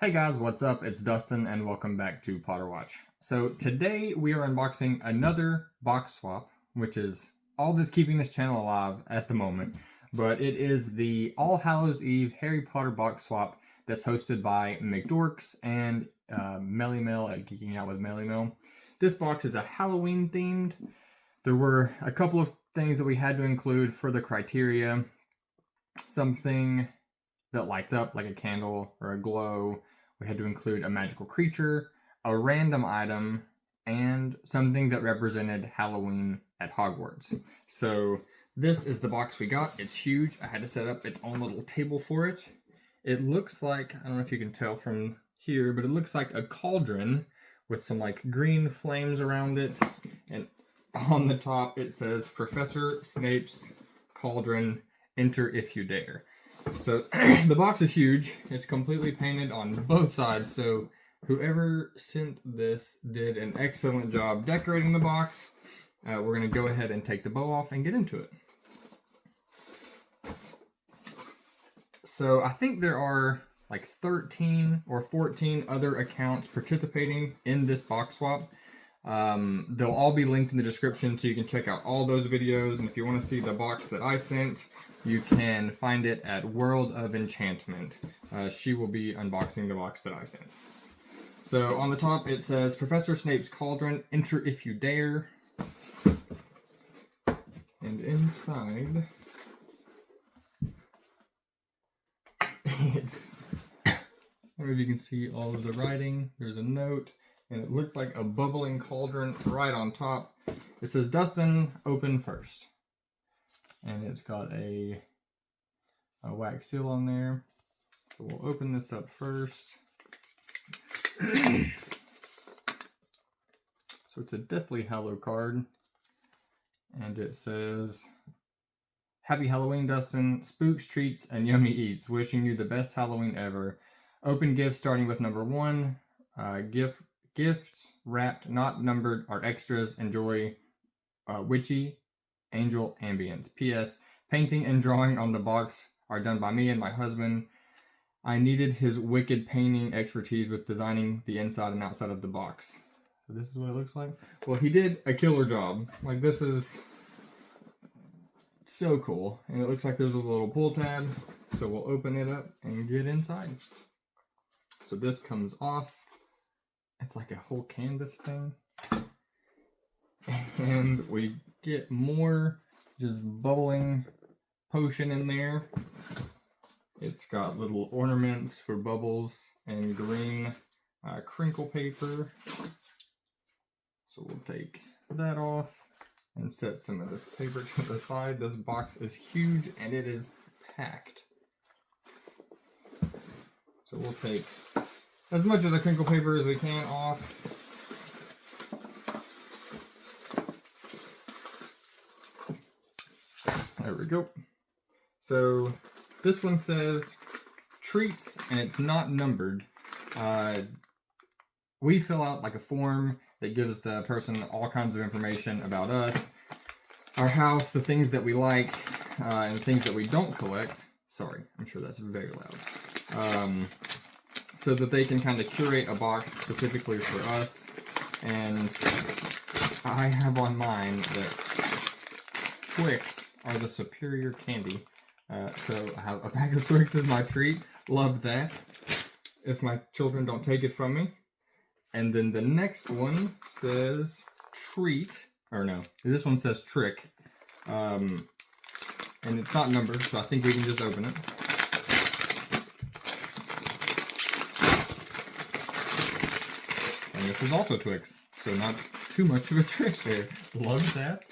Hey guys, what's up? It's Dustin and welcome back to Potter Watch. So today we are unboxing another box swap, which is all that's keeping this channel alive at the moment. But it is the All Hallows Eve Harry Potter box swap that's hosted by McDorks and 𝗵𝗆𝗆 at Geeking Out with 𝗵𝗆𝗆. This box is a Halloween themed. There were a couple of things that we had to include for the criteria. Something that lights up like a candle or a glow. We had to include a magical creature, a random item, and something that represented Halloween at Hogwarts. So this is the box we got. It's huge. I had to set up its own little table for it. It looks like, I don't know if you can tell from here, but it looks like a cauldron with some like green flames around it. And on the top it says Professor Snape's Cauldron, enter if you dare. So the box is huge. It's completely painted on both sides, so whoever sent this did an excellent job decorating the box. We're going to go ahead and take the bow off and get into it. So I think there are like 13 or 14 other accounts participating in this box swap. They'll all be linked in the description so you can check out all those videos, and if you want to see the box that I sent, you can find it at World of Enchantment. She will be unboxing the box that I sent. So on the top it says Professor Snape's Cauldron, enter if you dare. And inside it's, I don't know if you can see all of the writing. There's a note. And it looks like a bubbling cauldron right on top. It says, Dustin, open first. And it's got a wax seal on there. So we'll open this up first. So it's a Deathly Hallow card. And it says, Happy Halloween, Dustin. Spooks, treats, and yummy eats. Wishing you the best Halloween ever. Open gifts starting with number 1. Gifts wrapped, not numbered, are extras. Enjoy. Witchy Angel Ambience. P.S. Painting and drawing on the box are done by me and my husband. I needed his wicked painting expertise with designing the inside and outside of the box. So this is what it looks like. Well, he did a killer job. Like, this is so cool. And it looks like there's a little pull tab. So we'll open it up and get inside. So this comes off. It's like a whole canvas thing. And we get more just bubbling potion in there. It's got little ornaments for bubbles and green crinkle paper. So we'll take that off and set some of this paper to the side. This box is huge and it is packed. So we'll take as much of the crinkle paper as we can off. There we go. So this one says treats and it's not numbered. We fill out like a form that gives the person all kinds of information about us, our house, the things that we like, and things that we don't collect. Sorry, I'm sure that's very loud. So that they can kind of curate a box specifically for us. And I have on mine that Twix are the superior candy. So I have a bag of Twix as my treat. Love that. If my children don't take it from me. And then the next one says treat. Or no, this one says trick. And it's not numbered, so I think we can just open it. This is also Twix, so not too much of a trick there. Love that.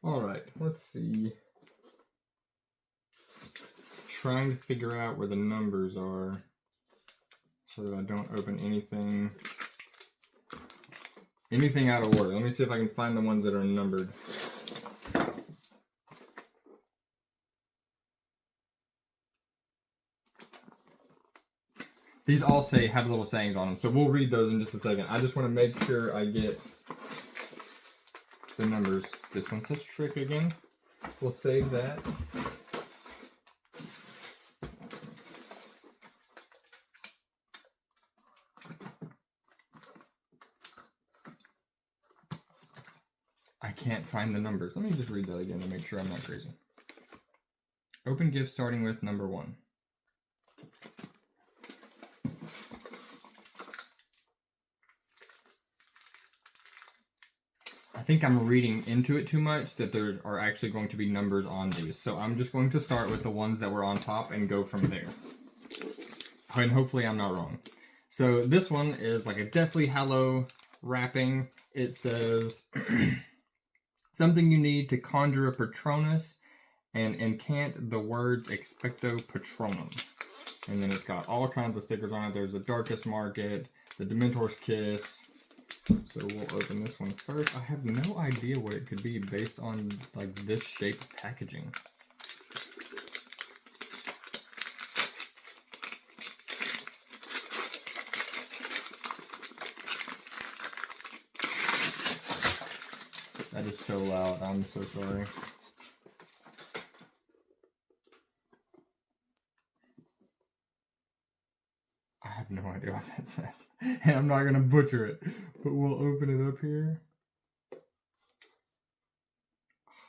Alright, let's see. Trying to figure out where the numbers are so that I don't open anything out of order. Let me see if I can find the ones that are numbered. These all have little sayings on them, so we'll read those in just a second. I just want to make sure I get the numbers. This one says trick again. We'll save that. can't find the numbers. Let me just read that again to make sure I'm not crazy. Open gift starting with number 1. I think I'm reading into it too much, that there are actually going to be numbers on these. So I'm just going to start with the ones that were on top and go from there. And hopefully I'm not wrong. So this one is like a Deathly Hallow wrapping. It says, something you need to conjure a Patronus and incant the words Expecto Patronum. And then it's got all kinds of stickers on it. There's the Darkest Market, the Dementor's Kiss. So we'll open this one first. I have no idea what it could be based on like this shape packaging. That is so loud. I'm so sorry. I have no idea what that says. And I'm not going to butcher it. But we'll open it up here.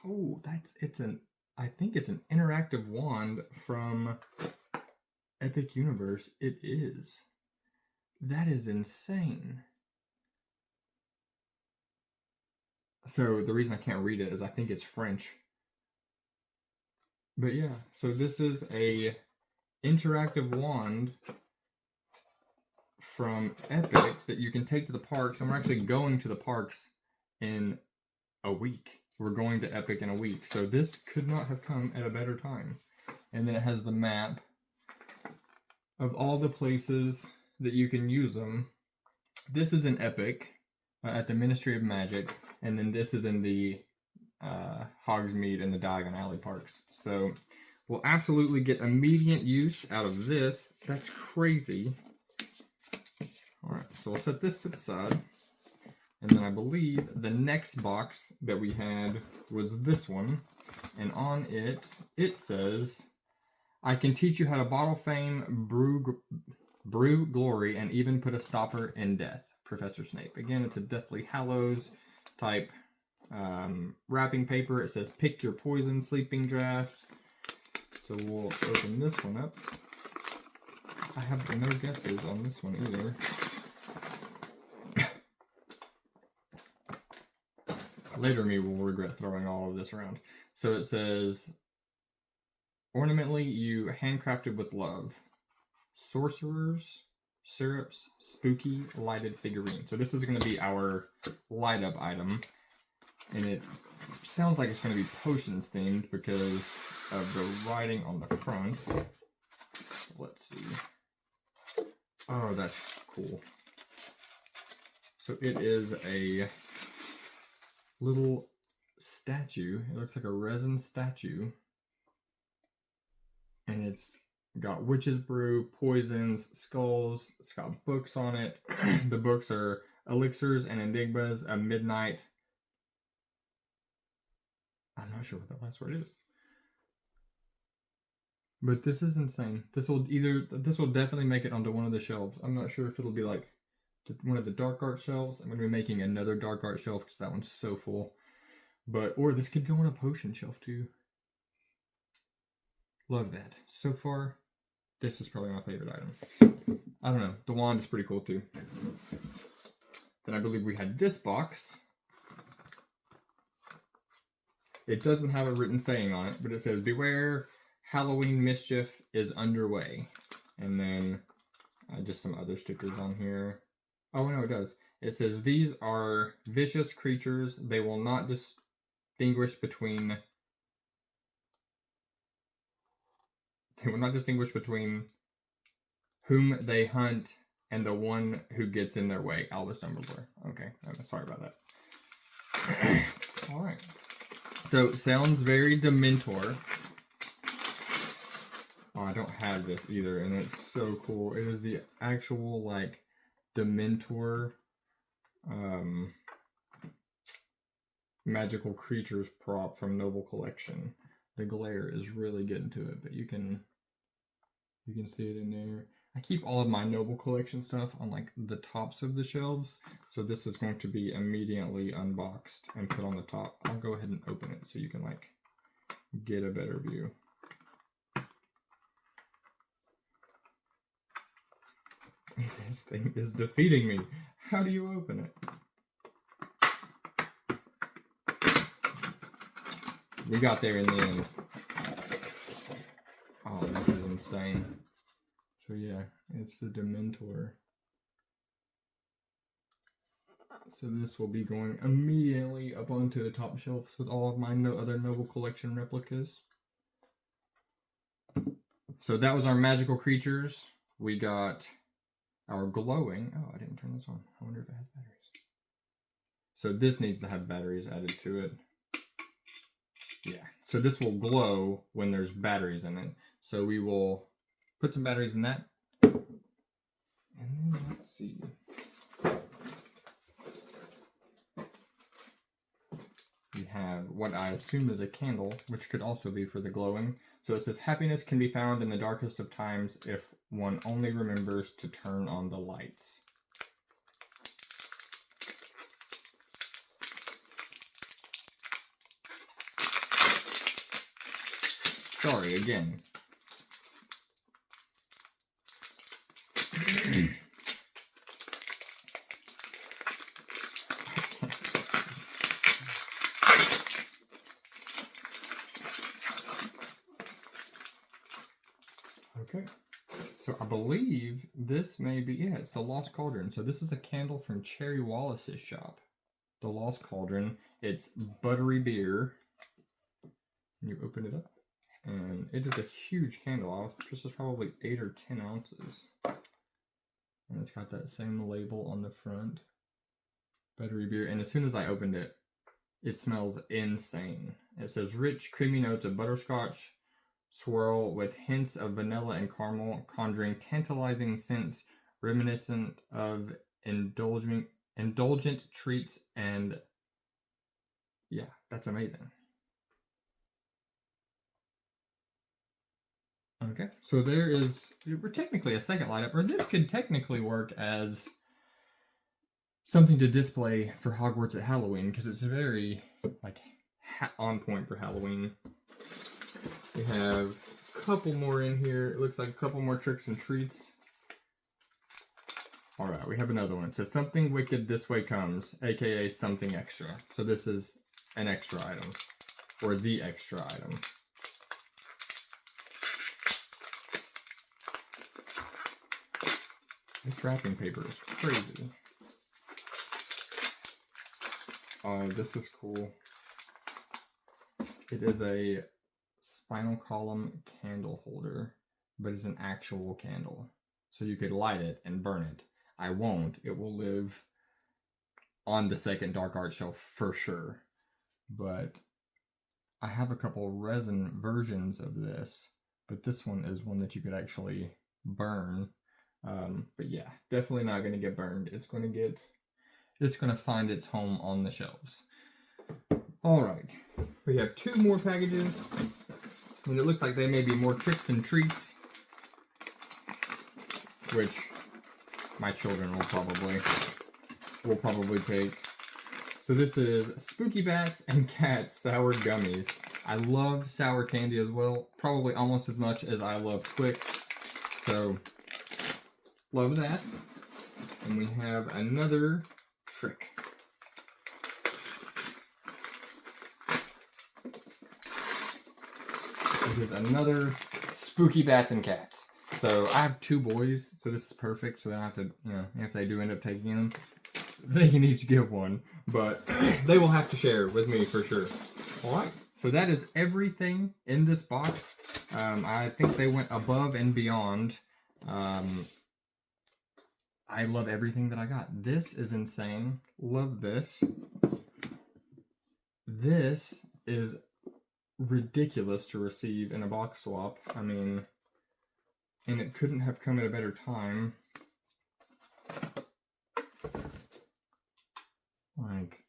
Oh, I think it's an interactive wand from Epic Universe. It is. That is insane. So the reason I can't read it is I think it's French. But yeah, so this is a interactive wand from Epic that you can take to the parks, and we're actually going to the parks in a week. We're going to Epic in a week, so this could not have come at a better time. And then it has the map of all the places that you can use them. This is in Epic at the Ministry of Magic, and then this is in the Hogsmeade and the Diagon Alley parks. So we'll absolutely get immediate use out of this. That's crazy. Alright, so we'll set this to the side. And then I believe the next box that we had was this one. And on it, it says, I can teach you how to bottle fame, brew glory, and even put a stopper in death. Professor Snape. Again, it's a Deathly Hallows type wrapping paper. It says, pick your poison, sleeping draft. So we'll open this one up. I have no guesses on this one either. Later me will regret throwing all of this around. So it says, ornamentally you handcrafted with love. Sorcerers, syrups, spooky lighted figurine. So this is going to be our light up item. And it sounds like it's going to be potions themed because of the writing on the front. Let's see. Oh, that's cool. So it is a little statue. It looks like a resin statue. And it's got witch's brew, poisons, skulls. It's got books on it. The books are Elixirs and Enigmas, a Midnight. I'm not sure what that last word is. But this is insane. This will definitely make it onto one of the shelves. I'm not sure if it'll be like one of the dark art shelves. I'm going to be making another dark art shelf because that one's so full. Or this could go on a potion shelf too. Love that. So far, this is probably my favorite item. I don't know. The wand is pretty cool too. Then I believe we had this box. It doesn't have a written saying on it, but it says, beware, Halloween mischief is underway. And then just some other stickers on here. Oh, no, it does. It says, these are vicious creatures. They will not distinguish between whom they hunt and the one who gets in their way. Albus Dumbledore. Okay, I'm sorry about that. All right. So, sounds very Dementor. Oh, I don't have this either, and it's so cool. It is the actual, like, Dementor magical creatures prop from Noble Collection. The glare is really getting to it, but you can see it in there. I keep all of my Noble Collection stuff on like the tops of the shelves, so this is going to be immediately unboxed and put on the top. I'll go ahead and open it so you can like get a better view. This thing is defeating me. How do you open it? We got there in the end. Oh, this is insane. So yeah, it's the Dementor. So this will be going immediately up onto the top shelves with all of my other Noble Collection replicas. So that was our magical creatures. We got our glowing. Oh, I didn't turn this on. I wonder if it has batteries. So this needs to have batteries added to it. Yeah, so this will glow when there's batteries in it. So we will put some batteries in that. And then let's see. We have what I assume is a candle, which could also be for the glowing. So it says, happiness can be found in the darkest of times if one only remembers to turn on the lights. Sorry, again. Okay, so I believe this may be, yeah, it's the Lost Cauldron. So this is a candle from Cherry Wallace's shop. The Lost Cauldron. It's buttery beer. You open it up, and it is a huge candle. This is probably 8 or 10 ounces. And it's got that same label on the front. Buttery beer. And as soon as I opened it, it smells insane. It says rich, creamy notes of butterscotch swirl with hints of vanilla and caramel, conjuring tantalizing scents reminiscent of indulgent treats. And yeah, that's amazing. Okay, so there is, we're technically a second light up, or this could technically work as something to display for Hogwarts at Halloween, because it's very, like, on point for Halloween. We have a couple more in here. It looks like a couple more tricks and treats. Alright, we have another one. It says, something wicked this way comes, aka something extra. So this is an extra item, or the extra item. This wrapping paper is crazy. Oh, this is cool. It is a spinal column candle holder, but it's an actual candle. So you could light it and burn it. I won't. It will live on the second dark art shelf for sure. But I have a couple resin versions of this, but this one is one that you could actually burn. But yeah, definitely not going to get burned. It's going to find its home on the shelves. All right, we have 2 more packages, and it looks like they may be more tricks and treats, which my children will probably take. So this is Spooky Bats and Cats sour gummies. I love sour candy as well, probably almost as much as I love Twix. So love that. And we have another trick. It is another Spooky Bats and Cats. So I have 2 boys, so this is perfect. So they don't have to, if they do end up taking them, they can each get one. But they will have to share with me for sure. Alright, so that is everything in this box. I think they went above and beyond. I love everything that I got. This is insane. Love this. This is ridiculous to receive in a box swap. I mean, and it couldn't have come at a better time. Like,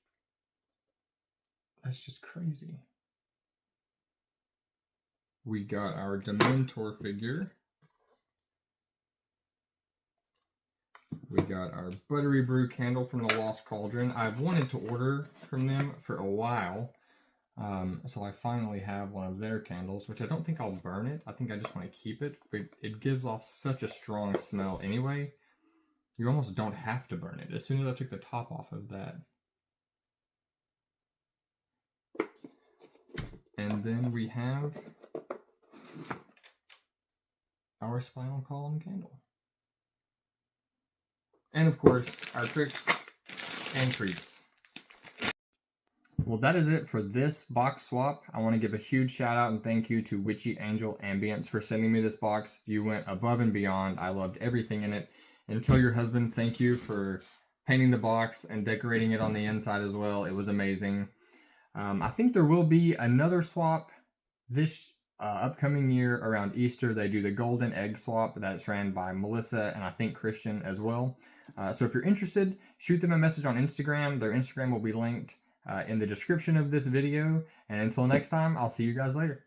that's just crazy. We got our Dementor figure. We got our Buttery Brew candle from the Lost Cauldron. I've wanted to order from them for a while. So I finally have one of their candles, which I don't think I'll burn it. I think I just want to keep it. But it gives off such a strong smell anyway. You almost don't have to burn it. As soon as I took the top off of that. And then we have our spinal column candle. And of course, our tricks and treats. Well, that is it for this box swap. I want to give a huge shout out and thank you to Witchy Angel Ambience for sending me this box. You went above and beyond. I loved everything in it. And tell your husband thank you for painting the box and decorating it on the inside as well. It was amazing. I think there will be another swap this upcoming year around Easter. They do the golden egg swap that's ran by Melissa and I think Christian as well. So if you're interested, shoot them a message on Instagram. Their Instagram will be linked in the description of this video. And until next time, I'll see you guys later.